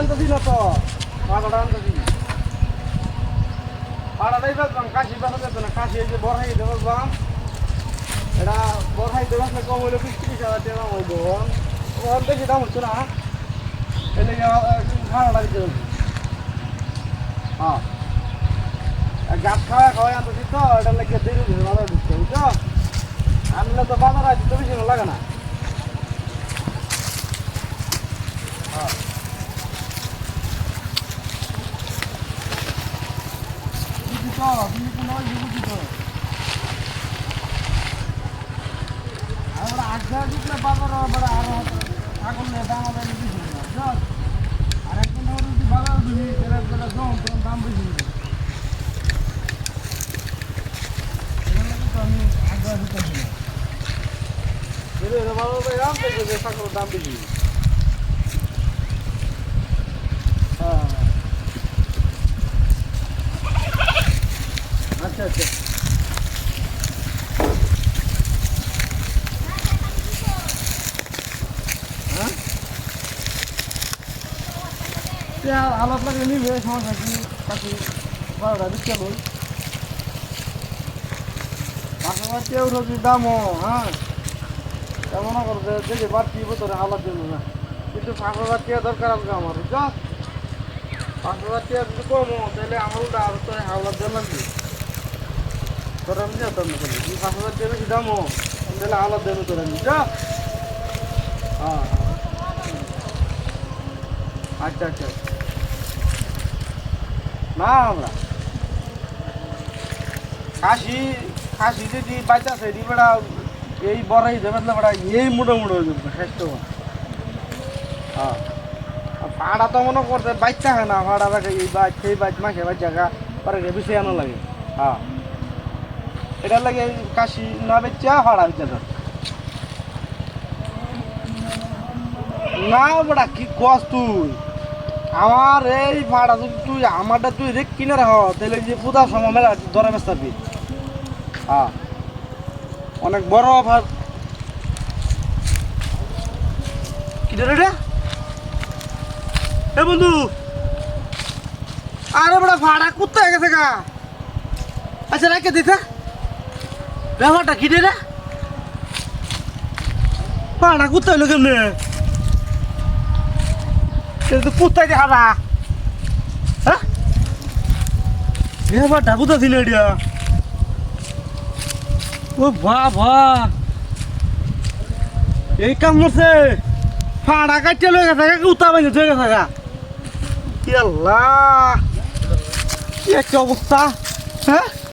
আনতেছি না তো পাড়াটা আনতেছি পাড়াটাই বেচলাম কাশি বেচা যেত না কাশি এই যে বড়াইতে বেচলাম এটা বড়াইতে বেচলে কম হইলো 20-30 হাজার টাকা দাম হইব বেশি দাম হচ্ছে না এই লেগে ভাড়াটা দিতে হচ্ছে হ্যাঁ গাছ খাওয়াই আনতেছি তো এটা লেগে দেরি হচ্ছে বাজার ঢুকতে বুঝছো আনলে তো বাজার আছে তো বেশি লাগে না হ্যাঁ আমরা আগে দিলে বাজার আরো আগুন দাম আর একদিন যদি বাজার দিবি দাম বেশি আমি আগে দিতেছি না দাম বেশি হ্যাঁ আচ্ছা আচ্ছা হ্যাঁ আলাপ লাগে নিবে সমস্যা কি পাখি 12টা বিক্রি করুন পাশাপাশি যদি দামও হ্যাঁ তেমন করবে দেখে বাড়তি বোতলে আলাপ দেবো না কিন্তু 5,000 টাকা দরকার আছে আমার বুঝছো 5,000 টাকা যদি কমো তাহলে আমার ওটা আরো তোর হাওলার দেওয়া লাগবে তোরা আমি যেতাম না 5,000 টাকা বেশি দামও তাহলে আলাপ দেবো তোরা বুঝছো হ্যাঁ আচ্ছা আচ্ছা না আমরা খাসি যদি বাচ্চা সেটি বেড়া এই বড়াই দেবে না বেড়া এই মোটামুটি হয়ে যাবে স্বাস্থ্য হ্যাঁ ভাড়া তো মনে করতে বাচ্চা হয় না ভাড়া রাখে এই বাচ্চ সেই বাচ্চ মাখে বাচ্চা গা পরে বেশি আনো লাগে হ্যাঁ এটার লাগে কাশি না বেচা ভাড়া বেচা না বেড়া কি কস তুই আমার এই ভাড়া যদি তুই আমারটা তুই রেখ কিনে রাখ তাহলে যে পূজার সময় মেলা ধরে বেচবি হ্যাঁ অনেক বড় অফার কি রে এ বন্ধু আরে বড় ভাড়া কোথায় গেছে গা আচ্ছা রেখে দিতে ব্যাপারটা কি রে ভাড়া কোথায় হলো কেমনে কোথায় দেখা না হ্যাঁ ব্যাপারটা কোথায় ছিল এটা ও বাবা এই কাম করছে ফাড়া কাটতে লয়ে গেছে উতা বাইনে চলে গেছে গা আল্লাহ কি একটা অবস্থা হ্যাঁ